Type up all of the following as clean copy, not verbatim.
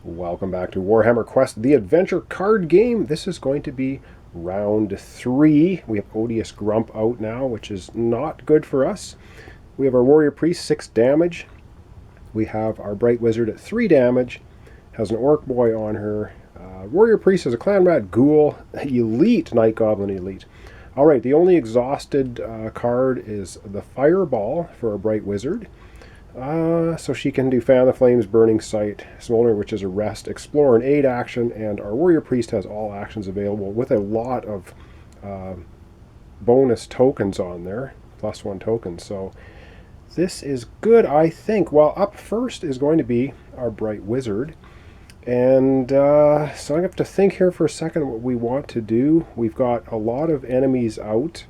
Welcome back to Warhammer Quest, the adventure card game. This is going to be round 3. We have Odious Grump out now, which is not good for us. We have our Warrior Priest, 6 damage. We have our Bright Wizard at 3 damage. Has an Orc Boy on her. Warrior Priest has a Clan Rat Ghoul, Elite Night Goblin Elite. Alright, the only exhausted card is the Fireball for a Bright Wizard. So she can do Fan the Flames, Burning Sight, Smolder, which is a rest, Explore, an aid action, and our Warrior Priest has all actions available with a lot of bonus tokens on there, +1 tokens. So this is good, I think. Well, up first is going to be our Bright Wizard. And so I have to think here for a second what we want to do. We've got a lot of enemies out.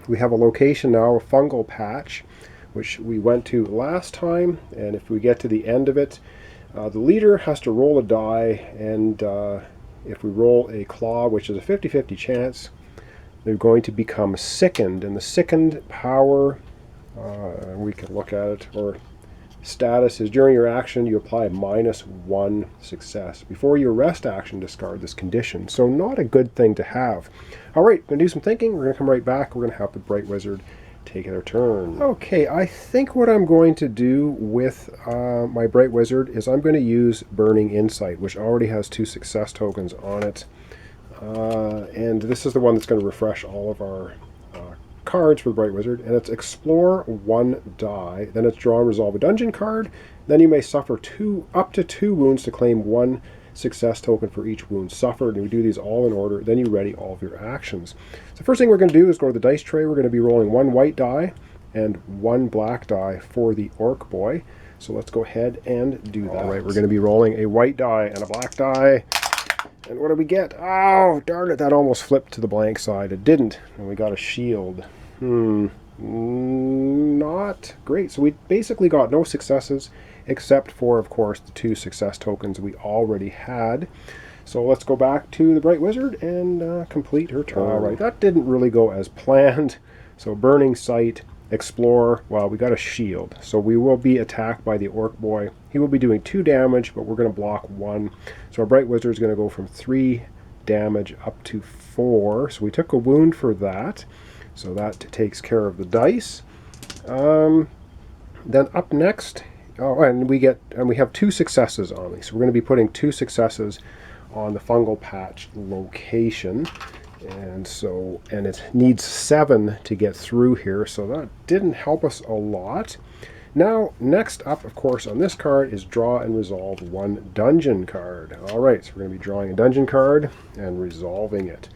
We have a location now, a fungal patch, which we went to last time, and if we get to the end of it, the leader has to roll a die, and if we roll a claw, which is a 50-50 chance, they're going to become sickened, and the sickened power, we can look at it, or status is during your action you apply a -1 success. Before your rest action, discard this condition, so not a good thing to have. Alright, going to do some thinking, we're going to come right back, we're going to have the Bright Wizard take their turn. Okay, I think what I'm going to do with my Bright Wizard is I'm going to use Burning Insight, which already has 2 success tokens on it. And this is the one that's going to refresh all of our cards for the Bright Wizard. And it's Explore 1 die, then it's Draw and Resolve a Dungeon card. Then you may suffer up to 2 wounds to claim 1 success token for each wound suffered, and we do these all in order. Then you ready all of your actions. So first thing we're going to do is go to the dice tray. We're going to be rolling 1 white die and 1 black die for the Orc Boy. So let's go ahead and do that. All right, we're going to be rolling a white die and a black die. And what do we get? Oh, darn it, that almost flipped to the blank side. It didn't, and we got a shield. Not great. So we basically got no successes, except for, of course, the 2 success tokens we already had. So let's go back to the Bright Wizard and complete her turn. All right, that didn't really go as planned. So Burning Sight, Explore, well, we got a shield. So we will be attacked by the Orc Boy. He will be doing 2 damage, but we're going to block 1. So our Bright Wizard is going to go from 3 damage up to 4. So we took a wound for that. So that takes care of the dice. Then up next, and we have 2 successes on these. So we're going to be putting 2 successes on the fungal patch location, and it needs 7 to get through here. So that didn't help us a lot. Now, next up, of course, on this card is Draw and Resolve 1 Dungeon card. All right, so we're going to be drawing a dungeon card and resolving it.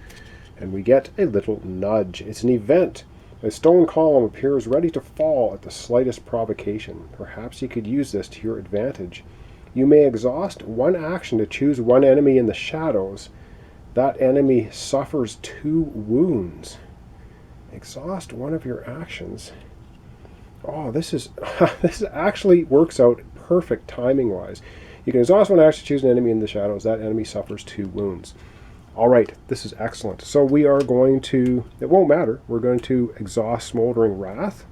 And we get a little nudge. It's an event. A stone column appears ready to fall at the slightest provocation. Perhaps you could use this to your advantage. You may exhaust 1 action to choose 1 enemy in the shadows. That enemy suffers 2 wounds. Exhaust 1 of your actions. Oh, this actually works out perfect timing-wise. You can exhaust 1 action to choose an enemy in the shadows. That enemy suffers 2 wounds. All right, this is excellent. So we are going to, it won't matter, we're going to exhaust Smoldering Wrath,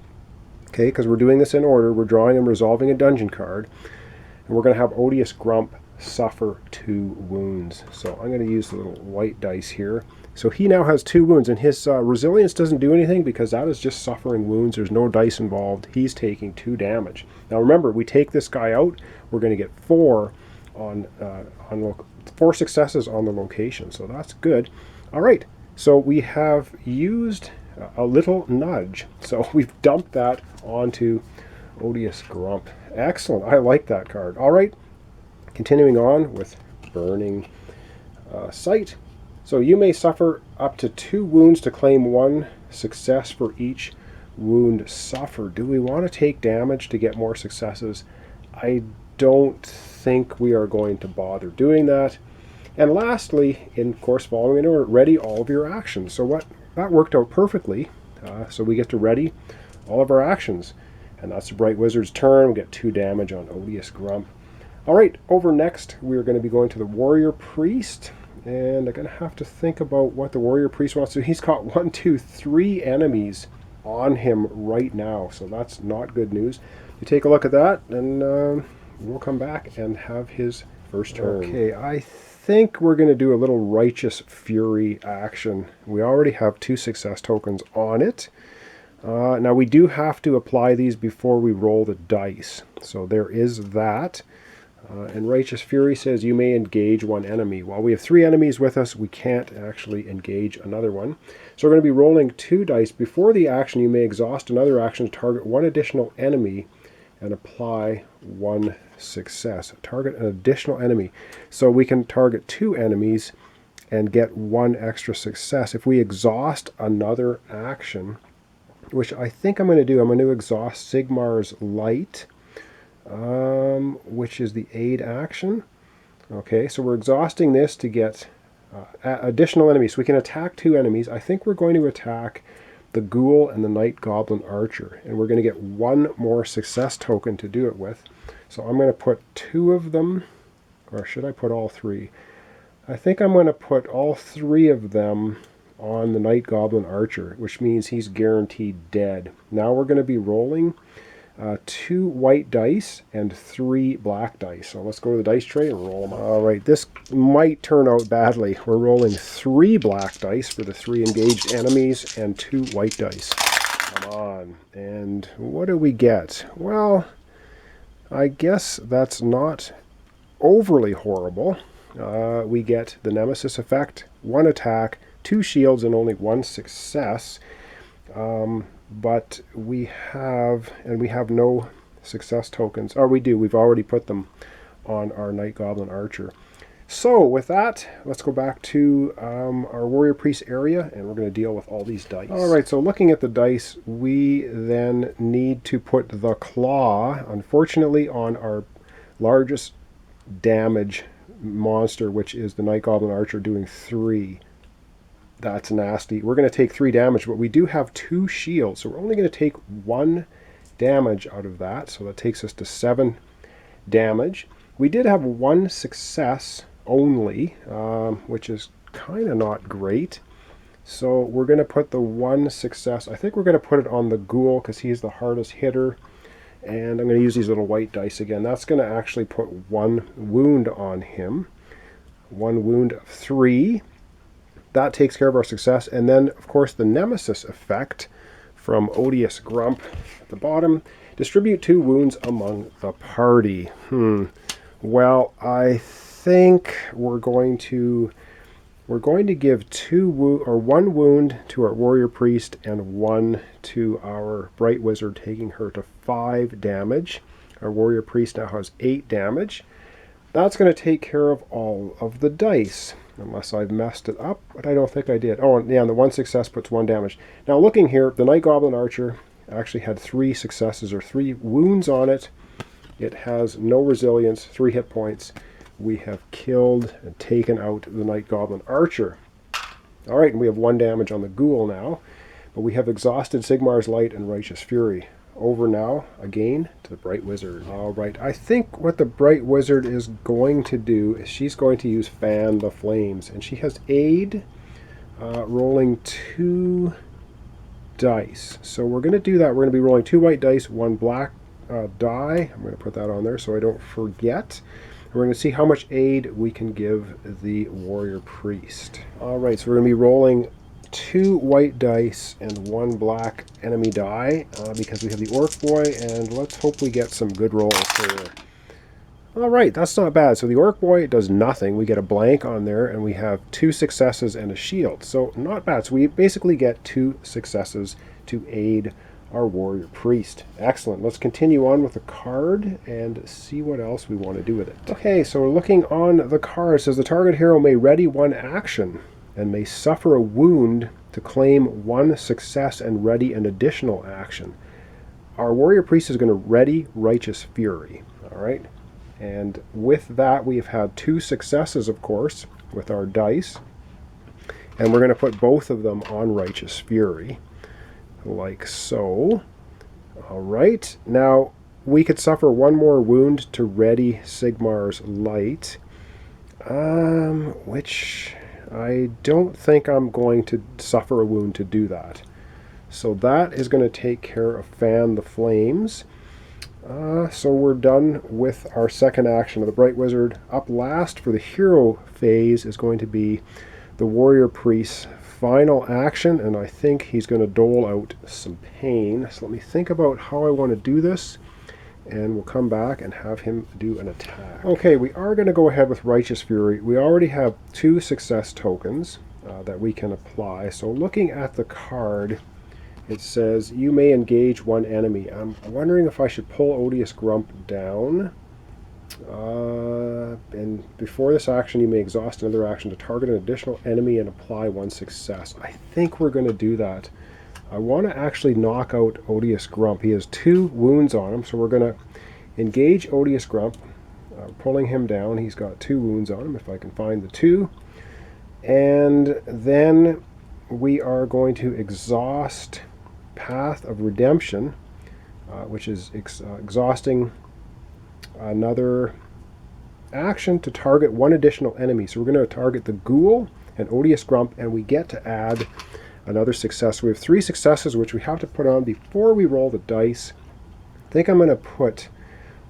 okay, because we're doing this in order. We're drawing and resolving a dungeon card, and we're going to have Odious Grump suffer 2 wounds. So I'm going to use the little white dice here. So he now has 2 wounds, and his resilience doesn't do anything because that is just suffering wounds. There's no dice involved. He's taking 2 damage. Now remember, we take this guy out, we're going to get 4 on 4 successes on the location, so that's good. All right, so we have used a little nudge, so we've dumped that onto Odious Grump. Excellent, I like that card. All right, continuing on with Burning Sight. So you may suffer up to 2 wounds to claim 1 success for each wound suffered. Do we want to take damage to get more successes? I don't think we are going to bother doing that. And lastly, in course following in order, ready all of your actions. So that worked out perfectly. So we get to ready all of our actions. And that's the Bright Wizard's turn. We get 2 damage on Odious Grump. All right, over next, we're going to be going to the Warrior Priest. And I'm going to have to think about what the Warrior Priest wants to do. He's got 1, 2, 3 enemies on him right now. So that's not good news. You take a look at that, and we'll come back and have his First turn. Okay, I think we're going to do a little Righteous Fury action. We already have 2 success tokens on it. Now we do have to apply these before we roll the dice. So there is that. And Righteous Fury says you may engage 1 enemy. While we have 3 enemies with us, we can't actually engage another one. So we're going to be rolling 2 dice. Before the action, you may exhaust another action to target 1 additional enemy and apply 1 success. Target an additional enemy. So we can target 2 enemies and get 1 extra success. If we exhaust another action, which I think I'm going to do, I'm going to exhaust Sigmar's Light, which is the aid action. Okay, so we're exhausting this to get additional enemies. So we can attack 2 enemies. I think we're going to attack the Ghoul and the Night Goblin Archer, and we're going to get 1 more success token to do it with. So I'm going to put 2 of them, or should I put all 3? I think I'm going to put all 3 of them on the Night Goblin Archer, which means he's guaranteed dead. Now we're going to be rolling 2 white dice and 3 black dice. So let's go to the dice tray and roll them. All right, this might turn out badly. We're rolling 3 black dice for the 3 engaged enemies and 2 white dice. Come on. And what do we get? Well, I guess that's not overly horrible. We get the Nemesis effect, 1 attack, 2 shields, and only 1 success. But we have no success tokens. Or we do. We've already put them on our Night Goblin Archer. So with that, let's go back to our Warrior Priest area, and we're going to deal with all these dice. All right, so looking at the dice, we then need to put the Claw, unfortunately, on our largest damage monster, which is the Night Goblin Archer, doing 3. That's nasty. We're going to take 3 damage, but we do have 2 shields, so we're only going to take 1 damage out of that, so that takes us to 7 damage. We did have 1 success only, which is kind of not great. So we're going to put the 1 success, I think we're going to put it on the Ghoul because he's the hardest hitter, and I'm going to use these little white dice again. That's going to actually put 1 wound on him. 1 wound of 3. That takes care of our success. And then, of course, the Nemesis effect from Odious Grump at the bottom. Distribute 2 wounds among the party. Well, I think we're going to give 1 wound to our Warrior Priest and 1 to our Bright Wizard, taking her to 5 damage. Our Warrior Priest now has 8 damage. That's going to take care of all of the dice. Unless I've messed it up, but I don't think I did. Oh, yeah, and the 1 success puts 1 damage. Now looking here, the Night Goblin Archer actually had 3 successes or 3 wounds on it. It has no resilience, 3 hit points. We have killed and taken out the Night Goblin Archer. All right, and we have 1 damage on the Ghoul now, but we have exhausted Sigmar's Light and Righteous Fury. Over now, again, to the Bright Wizard. All right, I think what the Bright Wizard is going to do is she's going to use Fan the Flames. And she has aid, rolling 2 dice. So we're going to do that. We're going to be rolling 2 white dice, 1 black die. I'm going to put that on there so I don't forget. And we're going to see how much aid we can give the Warrior Priest. All right, so we're going to be rolling 2 white dice and 1 black enemy die because we have the Orc Boy, and let's hope we get some good rolls here. Alright, that's not bad. So the Orc Boy does nothing. We get a blank on there, and we have 2 successes and a shield. So not bad. So we basically get 2 successes to aid our Warrior Priest. Excellent. Let's continue on with the card and see what else we want to do with it. Okay, so we're looking on the card. It says the target hero may ready 1 action and may suffer a wound to claim 1 success and ready an additional action. Our Warrior Priest is going to ready Righteous Fury. Alright, and with that we've had 2 successes, of course, with our dice. And we're going to put both of them on Righteous Fury, like so. Alright, now we could suffer 1 more wound to ready Sigmar's Light, which I don't think I'm going to suffer a wound to do that. So that is going to take care of Fan the Flames. So we're done with our second action of the Bright Wizard. Up last for the hero phase is going to be the Warrior Priest's final action, and I think he's going to dole out some pain. So let me think about how I want to do this, and we'll come back and have him do an attack. Okay, we are going to go ahead with Righteous Fury. We already have 2 success tokens that we can apply. So looking at the card, it says you may engage 1 enemy. I'm wondering if I should pull Odious Grump down. And before this action, you may exhaust another action to target an additional enemy and apply 1 success. I think we're going to do that. I want to actually knock out Odious Grump. He has 2 wounds on him, so we're going to engage Odious Grump, pulling him down. He's got 2 wounds on him, if I can find the 2. And then we are going to exhaust Path of Redemption, which is exhausting another action to target 1 additional enemy. So we're going to target the Ghoul and Odious Grump, and we get to add another success. We have 3 successes which we have to put on before we roll the dice. I think I'm going to put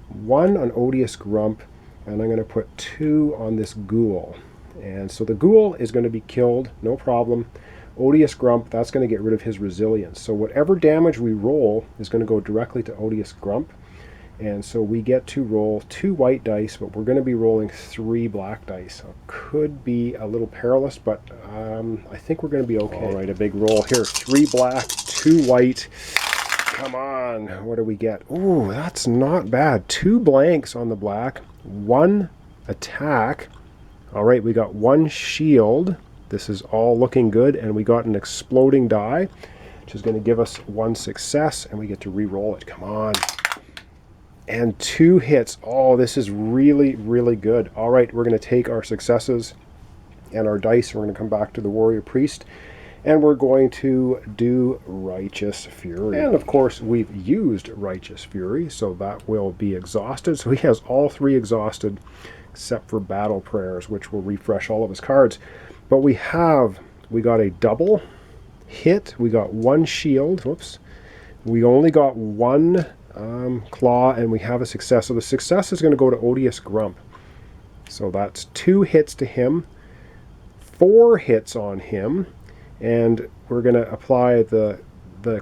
1 on Odious Grump, and I'm going to put 2 on this Ghoul. And so the Ghoul is going to be killed, no problem. Odious Grump, that's going to get rid of his resilience. So whatever damage we roll is going to go directly to Odious Grump. And so we get to roll 2 white dice, but we're going to be rolling 3 black dice. So could be a little perilous, but I think we're going to be okay. All right, a big roll here. 3 black, 2 white. Come on, what do we get? Ooh, that's not bad. 2 blanks on the black, 1 attack. All right, we got 1 shield. This is all looking good, and we got an exploding die, which is going to give us 1 success, and we get to re-roll it. Come on. And 2 hits. Oh, this is really, really good. All right, we're going to take our successes and our dice. We're going to come back to the Warrior Priest, and we're going to do Righteous Fury. And of course, we've used Righteous Fury, so that will be exhausted. So he has all 3 exhausted, except for Battle Prayers, which will refresh all of his cards. But we got a double hit. We got 1 shield. Whoops. We only got 1 claw, and we have a success. So the success is going to go to Odious Grump. So that's 2 hits to him, 4 hits on him, and we're going to apply the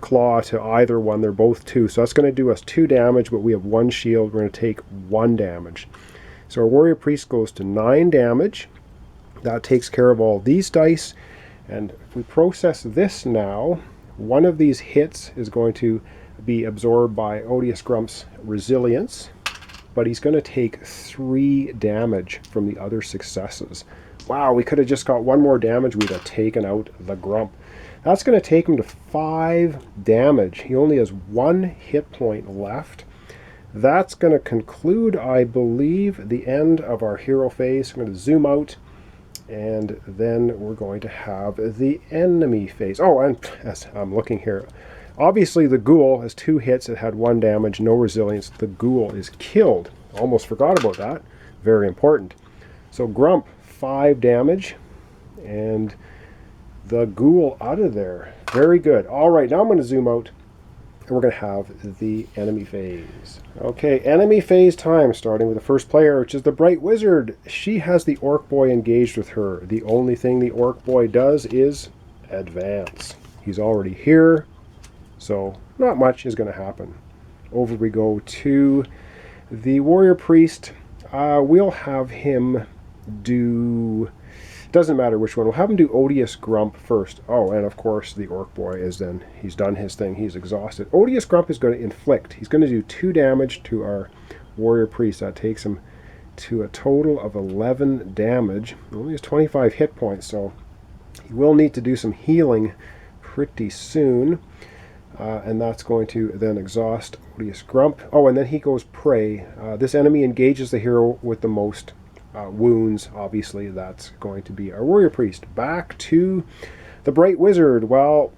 claw to either one. They're both 2. So that's going to do us 2 damage, but we have 1 shield. We're going to take 1 damage. So our Warrior Priest goes to 9 damage. That takes care of all these dice. And if we process this now, 1 of these hits is going to be absorbed by Odious Grump's resilience, but he's going to take 3 damage from the other successes. Wow, we could have just got 1 more damage. We'd have taken out the Grump. That's going to take him to 5 damage. He only has 1 hit point left. That's going to conclude, I believe, the end of our hero phase. I'm going to zoom out, and then we're going to have the enemy phase. Oh, and as I'm looking here, obviously the Ghoul has 2 hits. It had 1 damage, no resilience. The Ghoul is killed. Almost forgot about that. Very important. So Grump, 5 damage, and the Ghoul out of there. Very good. All right, now I'm going to zoom out, and we're going to have the enemy phase. Okay, enemy phase time, starting with the first player, which is the Bright Wizard. She has the Orc Boy engaged with her. The only thing the Orc Boy does is advance. He's already here, so not much is going to happen. Over we go to the Warrior Priest. We'll have him do... Doesn't matter which one. We'll have him do Odious Grump first. Oh, and of course the Orc Boy is then, he's done his thing. He's exhausted. Odious Grump is going to inflict. He's going to do 2 damage to our Warrior Priest. That takes him to a total of 11 damage. He only has 25 hit points, so he will need to do some healing pretty soon. And that's going to then exhaust Odious Grump. Oh, and then he goes Prey. This enemy engages the hero with the most wounds. Obviously, that's going to be our Warrior Priest. Back to the Bright Wizard. Well,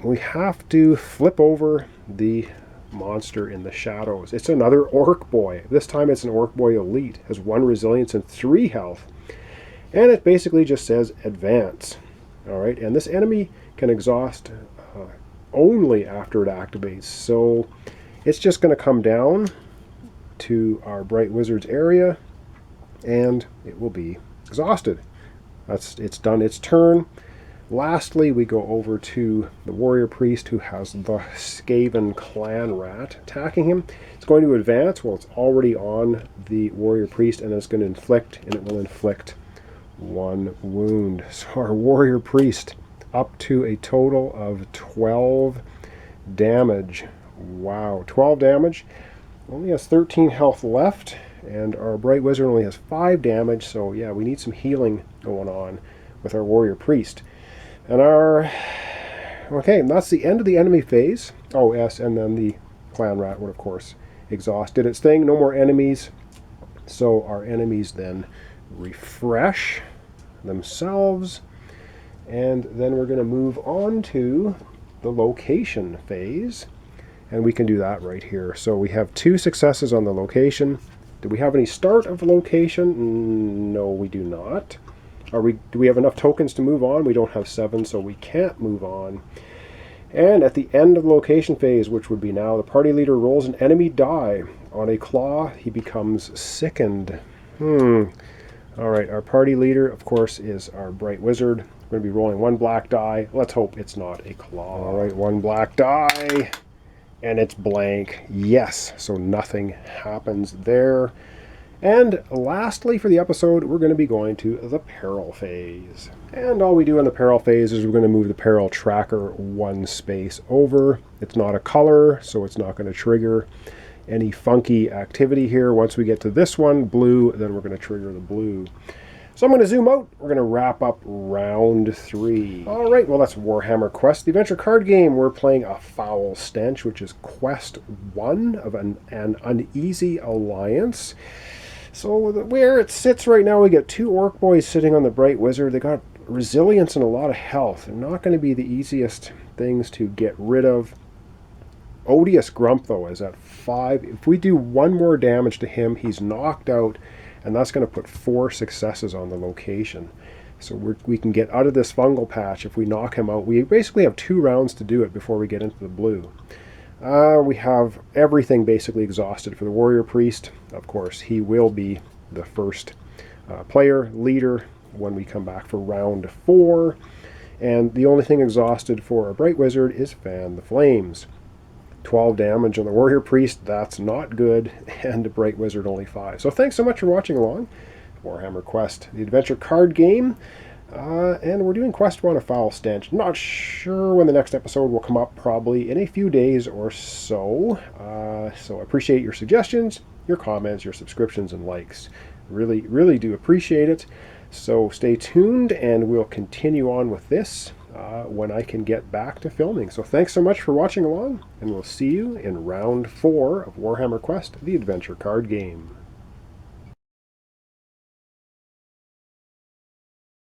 we have to flip over the monster in the shadows. It's another Orc Boy. This time it's an Orc Boy Elite. Has 1 resilience and 3 health. And it basically just says advance. Alright, and this enemy can exhaust only after it activates. So it's just going to come down to our Bright Wizard's area, and it will be exhausted. It's done its turn. Lastly, we go over to the Warrior Priest, who has the Skaven Clan Rat attacking him. It's going to advance. Well, it's already on the Warrior Priest, and it's going to inflict, and it will inflict 1 wound. So our Warrior Priest up to a total of 12 damage. Wow, 12 damage. Only has 13 health left, and our Bright Wizard only has 5 damage, so yeah, we need some healing going on with our Warrior Priest. And okay, and that's the end of the enemy phase. Oh yes, and then the Clan Rat would of course exhaust. Did its thing, no more enemies. So our enemies then refresh themselves, and then we're going to move on to the location phase, and we can do that right here. So we have 2 successes on the location. Do we have any start of location? No, we do not. Do we have enough tokens to move on? We don't have 7, so we can't move on. And at the end of the location phase, which would be now, the party leader rolls an enemy die. On a claw, he becomes sickened. Alright, our party leader, of course, is our Bright Wizard. We're going to be rolling 1 black die. Let's hope it's not a claw. Alright, 1 black die. And it's blank. Yes, so nothing happens there. And lastly for the episode, we're going to be going to the Peril phase. And all we do in the Peril phase is we're going to move the Peril tracker 1 space over. It's not a color, so it's not going to trigger any funky activity here. Once we get to this one, blue, then we're going to trigger the blue. So I'm going to zoom out. We're going to wrap up round 3. All right, well, that's Warhammer Quest, the adventure card game. We're playing a Foul Stench, which is Quest 1 of an Uneasy Alliance. So where it sits right now, we got 2 Orc Boys sitting on the Bright Wizard. They got resilience and a lot of health. They're not going to be the easiest things to get rid of. Odious Grump, though, is at 5. If we do 1 more damage to him, he's knocked out, and that's going to put 4 successes on the location. So we can get out of this fungal patch if we knock him out. We basically have 2 rounds to do it before we get into the blue. We have everything basically exhausted for the Warrior Priest. Of course, he will be the first player, leader, when we come back for round 4. And the only thing exhausted for our Bright Wizard is Fan the Flames. 12 damage on the Warrior Priest, that's not good, and the Bright Wizard only 5. So thanks so much for watching along. Warhammer Quest, the adventure card game. And we're doing Quest 1 of Foul Stench. Not sure when the next episode will come up, probably in a few days or so. So I appreciate your suggestions, your comments, your subscriptions, and likes. Really, really do appreciate it. So stay tuned, and we'll continue on with this when I can get back to filming. So thanks so much for watching along, and we'll see you in round 4 of Warhammer Quest, the adventure card game.